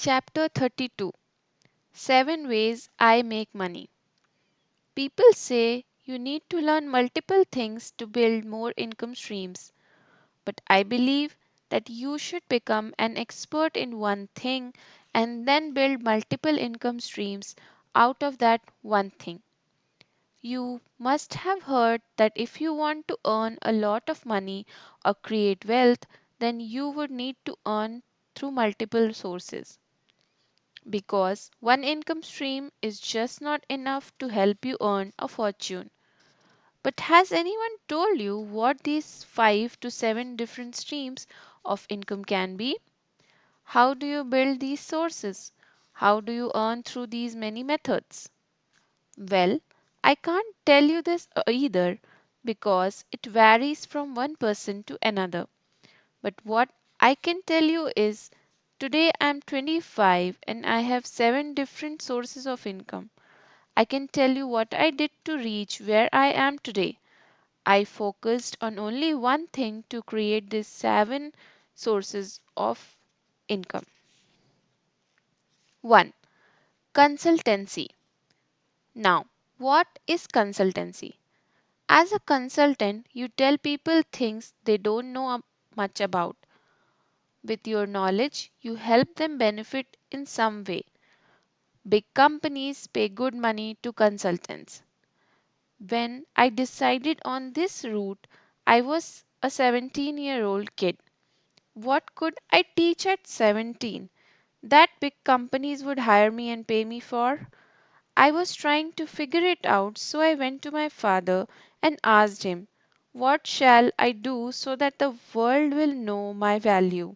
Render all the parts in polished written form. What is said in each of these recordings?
Chapter 32, 7 Ways I Make Money. People say you need to learn multiple things to build more income streams, but I believe that you should become an expert in one thing and then build multiple income streams out of that one thing. You must have heard that if you want to earn a lot of money or create wealth, then you would need to earn through multiple sources. Because one income stream is just not enough to help you earn a fortune. But has anyone told you what these 5 to 7 different streams of income can be? How do you build these sources? How do you earn through these many methods? Well, I can't tell you this either because it varies from one person to another. But what I can tell you is today I'm 25 and I have 7 different sources of income. I can tell you what I did to reach where I am today. I focused on only one thing to create these 7 sources of income. 1. Consultancy. Now, what is consultancy? As a consultant, you tell people things they don't know much about. With your knowledge, you help them benefit in some way. Big companies pay good money to consultants. When I decided on this route, I was a 17-year-old kid. What could I teach at 17 that big companies would hire me and pay me for? I was trying to figure it out, so I went to my father and asked him, "What shall I do so that the world will know my value?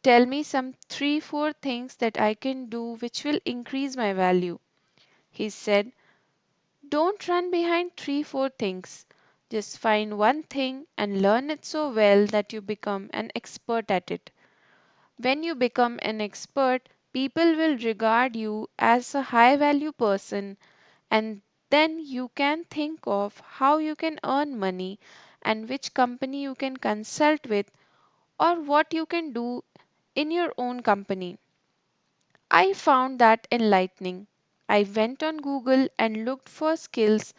Tell me some 3 4 things that I can do which will increase my value." He said, "Don't run behind 3 4 things. Just find one thing and learn it so well that you become an expert at it. When you become an expert, people will regard you as a high value person, and then you can think of how you can earn money and which company you can consult with or what you can do in your own company." I found that enlightening. I went on Google and looked for skills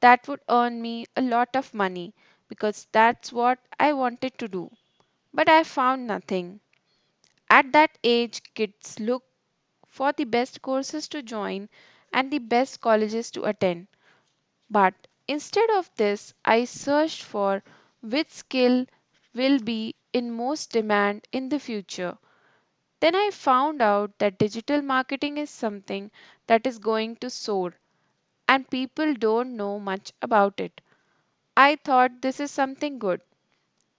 that would earn me a lot of money because that's what I wanted to do. But I found nothing. At that age, kids look for the best courses to join and the best colleges to attend. But instead of this, I searched for which skill will be in most demand in the future. Then I found out that digital marketing is something that is going to soar and people don't know much about it. I thought this is something good.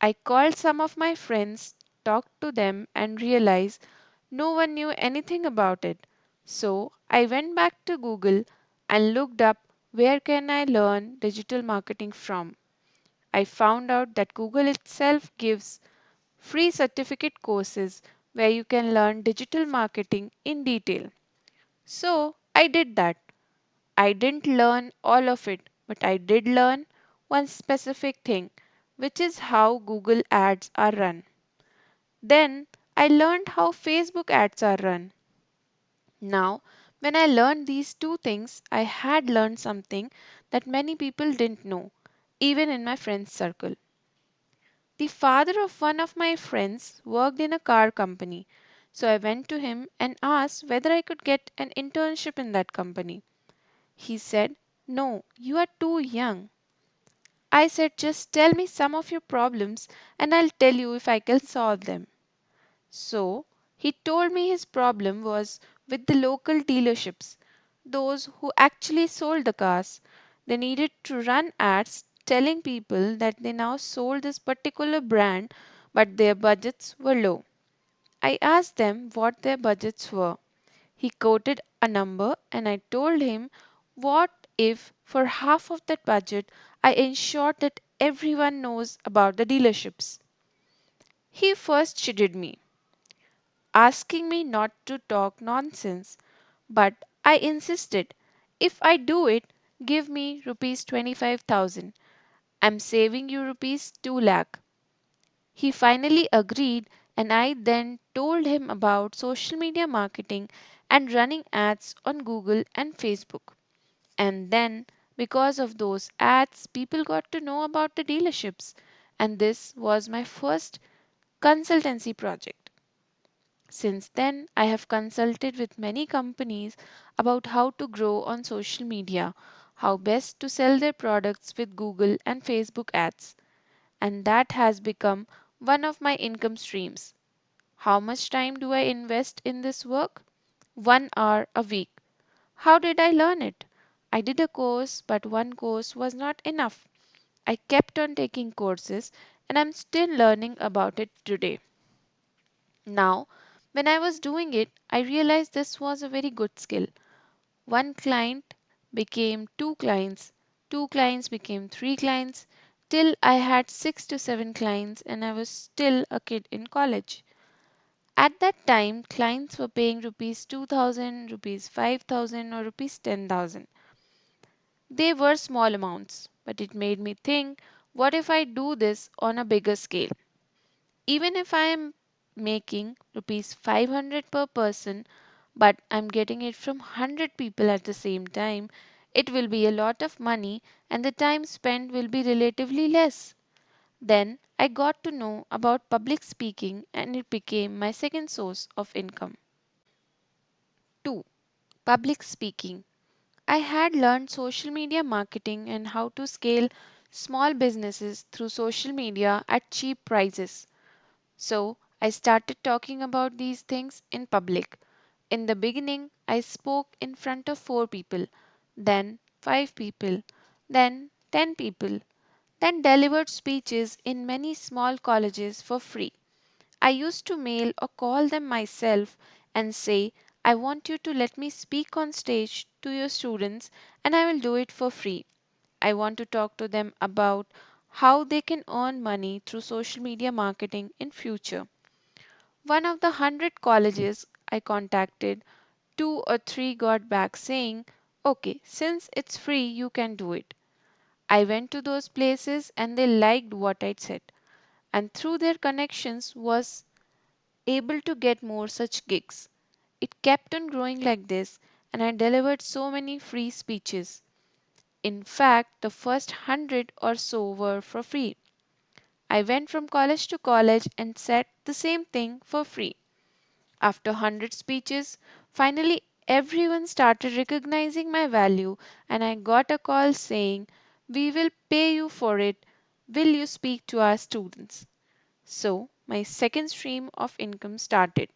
I called some of my friends, talked to them, and realized no one knew anything about it. So I went back to Google and looked up where can I learn digital marketing from. I found out that Google itself gives free certificate courses where you can learn digital marketing in detail. So I did that. I didn't learn all of it, but I did learn one specific thing, which is how Google ads are run. Then I learned how Facebook ads are run. Now, when I learned these two things, I had learned something that many people didn't know, even in my friends' circle. The father of one of my friends worked in a car company, so I went to him and asked whether I could get an internship in that company. He said, "No, you are too young." I said, "Just tell me some of your problems and I'll tell you if I can solve them." So he told me his problem was with the local dealerships, those who actually sold the cars. They needed to run ads telling people that they now sold this particular brand, but their budgets were low. I asked them what their budgets were. He quoted a number, and I told him, "What if, for half of that budget, I ensure that everyone knows about the dealerships?" He first chided me, asking me not to talk nonsense, but I insisted, "If I do it, give me rupees 25,000. I'm saving you rupees 2 lakh." He finally agreed, And I then told him about social media marketing and running ads on Google and Facebook. And then, because of those ads, people got to know about the dealerships. And this was my first consultancy project. Since then, I have consulted with many companies about how to grow on social media, how best to sell their products with Google and Facebook ads, and that has become one of my income streams. How much time do I invest in this work? 1 hour a week. How did I learn it? I did a course, but one course was not enough. I kept on taking courses and I'm still learning about it today. Now, when I was doing it, I realized this was a very good skill. One client became two clients, two clients became three clients, till I had 6 to 7 clients and I was still a kid in college. At that time, clients were paying rupees 2000, rupees 5000, or rupees 10,000. They were small amounts, but it made me think, what if I do this on a bigger scale? Even if I am making rupees 500 per person, but I'm getting it from 100 people at the same time, it will be a lot of money and the time spent will be relatively less. Then I got to know about public speaking and it became my second source of income. 2. Public speaking. I had learned social media marketing and how to scale small businesses through social media at cheap prices. So I started talking about these things in public. In the beginning, I spoke in front of 4 people, then 5 people, then 10 people, then delivered speeches in many small colleges for free. I used to mail or call them myself and say, I want you to let me speak on stage to your students and I will do it for free. I want to talk to them about how they can earn money through social media marketing in future. One of the 100 colleges I contacted, 2 or 3 got back saying, okay, since it's free, you can do it. I went to those places and they liked what I said, and through their connections was able to get more such gigs. It kept on growing like this, and I delivered so many free speeches. In fact, the first 100 or so were for free. I went from college to college and said the same thing for free. After 100 speeches, finally everyone started recognizing my value, and I got a call saying, we will pay you for it. Will you speak to our students? So, my second stream of income started.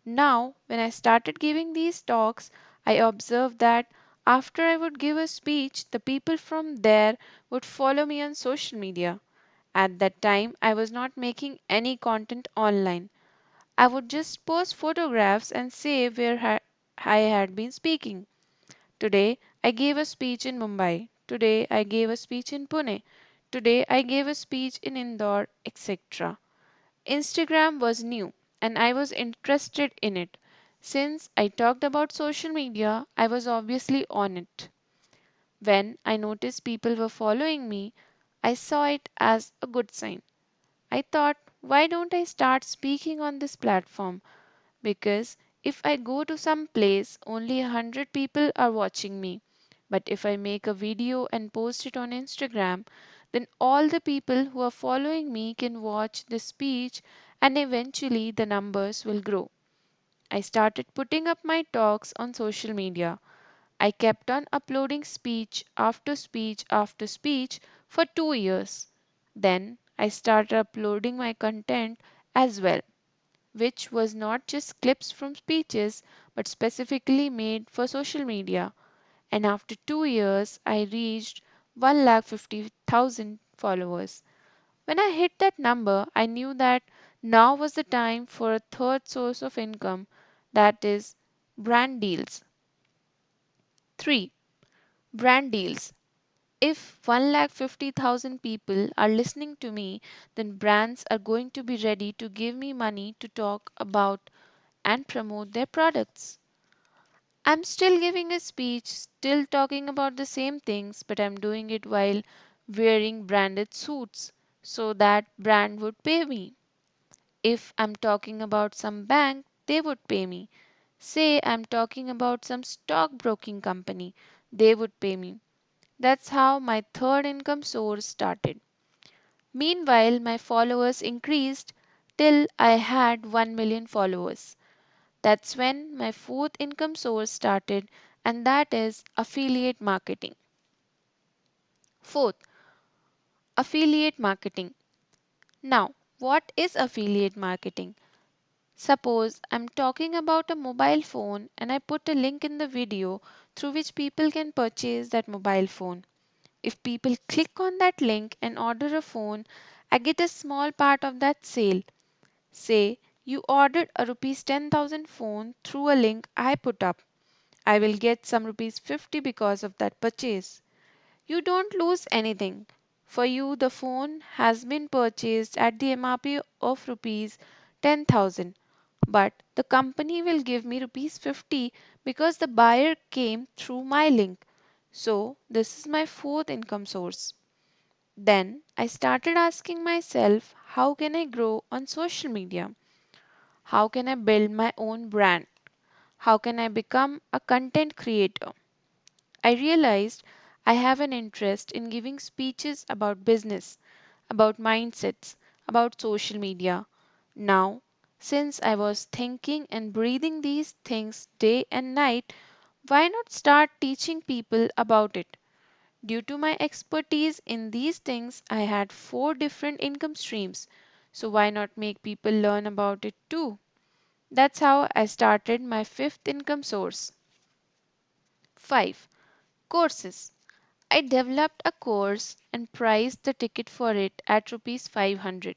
Now, when I started giving these talks, I observed that after I would give a speech, the people from there would follow me on social media. At that time, I was not making any content online. I would just post photographs and say where I had been speaking. Today, I gave a speech in Mumbai. Today, I gave a speech in Pune. Today, I gave a speech in Indore, etc. Instagram was new and I was interested in it. Since I talked about social media, I was obviously on it. When I noticed people were following me, I saw it as a good sign. I thought, why don't I start speaking on this platform? Because if I go to some place, only 100 people are watching me. But if I make a video and post it on Instagram, then all the people who are following me can watch the speech and eventually the numbers will grow. I started putting up my talks on social media. I kept on uploading speech after speech after speech for 2 years. Then I started uploading my content as well, which was not just clips from speeches but specifically made for social media. And after 2 years, I reached 150,000 followers. When I hit that number, I knew that now was the time for a third source of income, that is, brand deals. 3. Brand deals. If 150,000 people are listening to me, then brands are going to be ready to give me money to talk about and promote their products. I'm still giving a speech, still talking about the same things, but I'm doing it while wearing branded suits so that brand would pay me. If I'm talking about some bank, they would pay me. Say I'm talking about some stockbroking company, they would pay me. That's how my third income source started. Meanwhile, my followers increased till I had 1 million followers. That's when my fourth income source started, and that is affiliate marketing. Fourth, affiliate marketing. Now, what is affiliate marketing? Suppose I'm talking about a mobile phone and I put a link in the video through which people can purchase that mobile phone. If people click on that link and order a phone, I get a small part of that sale. Say you ordered a rupees 10,000 phone through a link I put up. I will get some rupees 50 because of that purchase. You don't lose anything. For you, the phone has been purchased at the MRP of rupees 10,000, but the company will give me rupees 50 because the buyer came through my link. So, this is my fourth income source. Then I started asking myself, how can I grow on social media? How can I build my own brand? How can I become a content creator? I realized I have an interest in giving speeches about business, about mindsets, about social media. Now, since I was thinking and breathing these things day and night, why not start teaching people about it? Due to my expertise in these things, I had four different income streams. So why not make people learn about it too? That's how I started my fifth income source. 5. Courses. I developed a course and priced the ticket for it at rupees 500.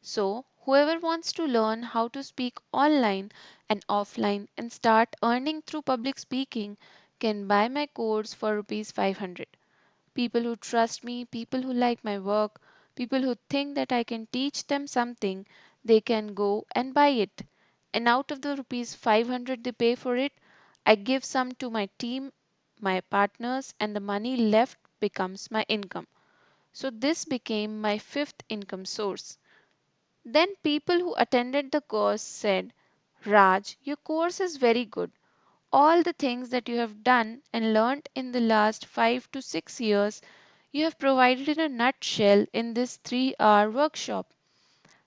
So, whoever wants to learn how to speak online and offline and start earning through public speaking can buy my course for rupees 500. People who trust me, people who like my work, people who think that I can teach them something, they can go and buy it. And out of the rupees 500 they pay for it, I give some to my team, my partners, and the money left becomes my income. So this became my fifth income source. Then people who attended the course said, Raj, your course is very good. All the things that you have done and learned in the last 5 to 6 years, you have provided in a nutshell in this 3 hour workshop.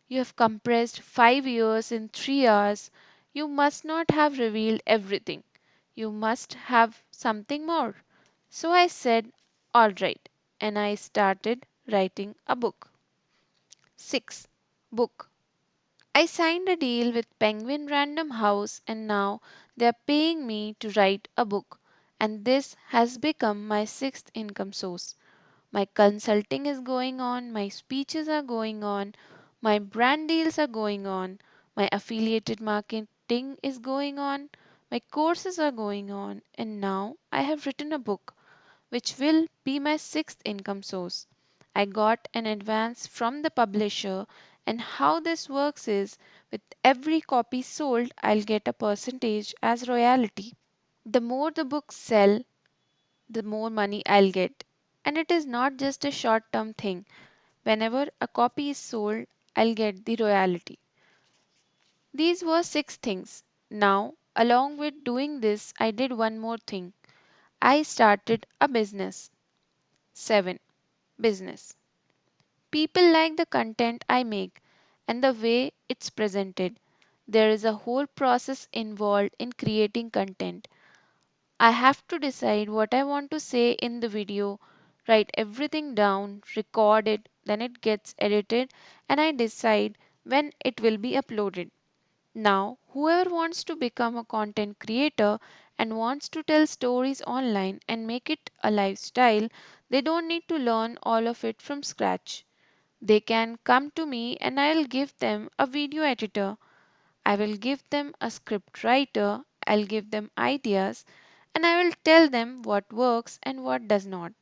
You have compressed 5 years in 3 hours. You must not have revealed everything. You must have something more. So I said, all right, and I started writing a book. 6. Book. I signed a deal with Penguin Random House and now they are paying me to write a book. And this has become my sixth income source. My consulting is going on, my speeches are going on, my brand deals are going on, my affiliated marketing is going on, my courses are going on, and now I have written a book which will be my sixth income source. I got an advance from the publisher, and how this works is with every copy sold, I'll get a percentage as royalty. The more the books sell, the more money I'll get. And it is not just a short term thing. Whenever a copy is sold, I'll get the royalty. These were six things. Now, along with doing this, I did one more thing. I started a business. 7. Business. People like the content I make and the way it's presented. There is a whole process involved in creating content. I have to decide what I want to say in the video, write everything down, record it, then it gets edited, and I decide when it will be uploaded. Now, whoever wants to become a content creator and wants to tell stories online and make it a lifestyle, they don't need to learn all of it from scratch. They can come to me and I'll give them a video editor. I will give them a script writer. I'll give them ideas and I will tell them what works and what does not.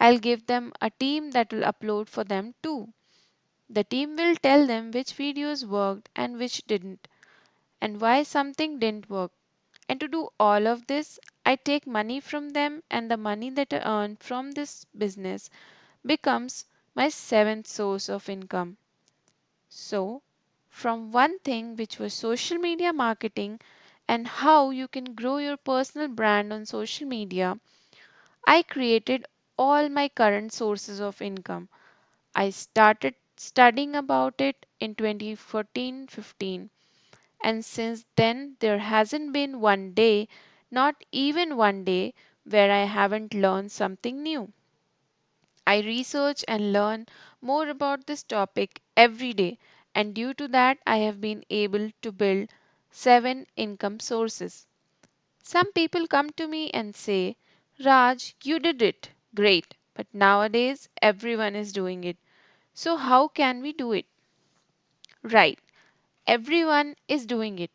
I'll give them a team that will upload for them too. The team will tell them which videos worked and which didn't, and why something didn't work. And to do all of this, I take money from them, and the money that I earn from this business becomes my seventh source of income. So, from one thing, which was social media marketing and how you can grow your personal brand on social media, I created all my current sources of income. I started studying about it in 2014-15, and since then there hasn't been one day, not even one day, where I haven't learned something new. I research and learn more about this topic every day, and due to that, I have been able to build 7 income sources. Some people come to me and say, Raj, you did it. Great. But nowadays, everyone is doing it. So, how can we do it? Right. Everyone is doing it.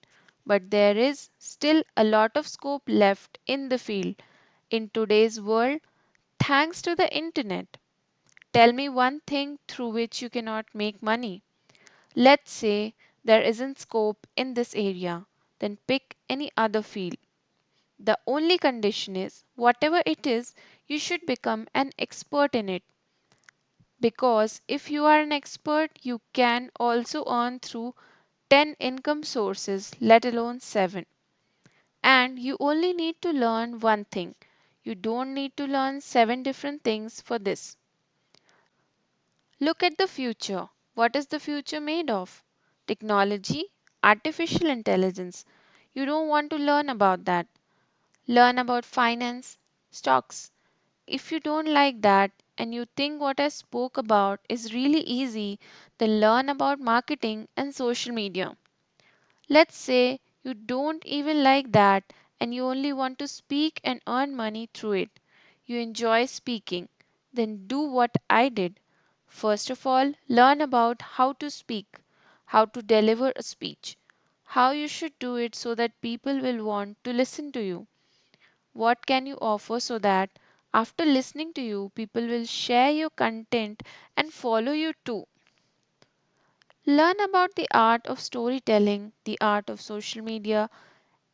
But there is still a lot of scope left in the field. In today's world, thanks to the internet, tell me one thing through which you cannot make money. Let's say there isn't scope in this area, then pick any other field. The only condition is, whatever it is, you should become an expert in it. Because if you are an expert, you can also earn through 10 income sources, let alone 7. And you only need to learn one thing. You don't need to learn 7 different things for this. Look at the future. What is the future made of? Technology, artificial intelligence. You don't want to learn about that. Learn about finance, stocks. If you don't like that and you think what I spoke about is really easy, then learn about marketing and social media. Let's say you don't even like that and you only want to speak and earn money through it. You enjoy speaking. Then do what I did. First of all, learn about how to speak, how to deliver a speech, how you should do it so that people will want to listen to you. What can you offer so that after listening to you, people will share your content and follow you too? Learn about the art of storytelling, the art of social media,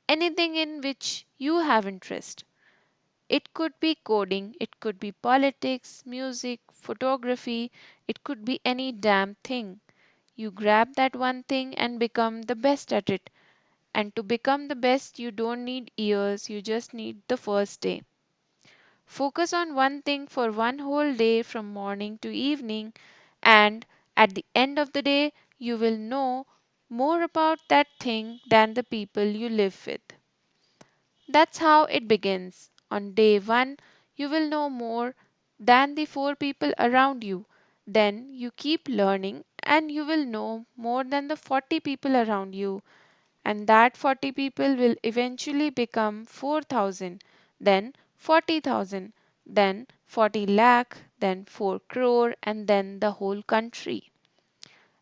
anything in which you have interest. It could be coding, it could be politics, music, photography, it could be any damn thing. You grab that one thing and become the best at it. And to become the best, you don't need years, you just need the first day. Focus on one thing for one whole day from morning to evening, and at the end of the day, you will know more about that thing than the people you live with. That's how it begins. On day one, you will know more than the 4 people around you. Then you keep learning and you will know more than the 40 people around you. And that 40 people will eventually become 4,000, then 40,000, then 40 lakh, then 4 crore, and then the whole country.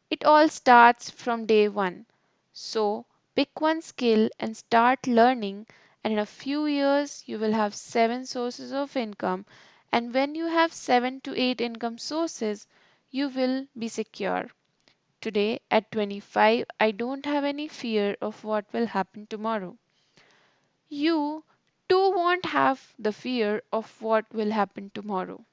It all starts from day one. So pick one skill and start learning, and in a few years, you will have 7 sources of income. And when you have 7 to 8 income sources, you will be secure. Today, at 25, I don't have any fear of what will happen tomorrow. You too won't have the fear of what will happen tomorrow.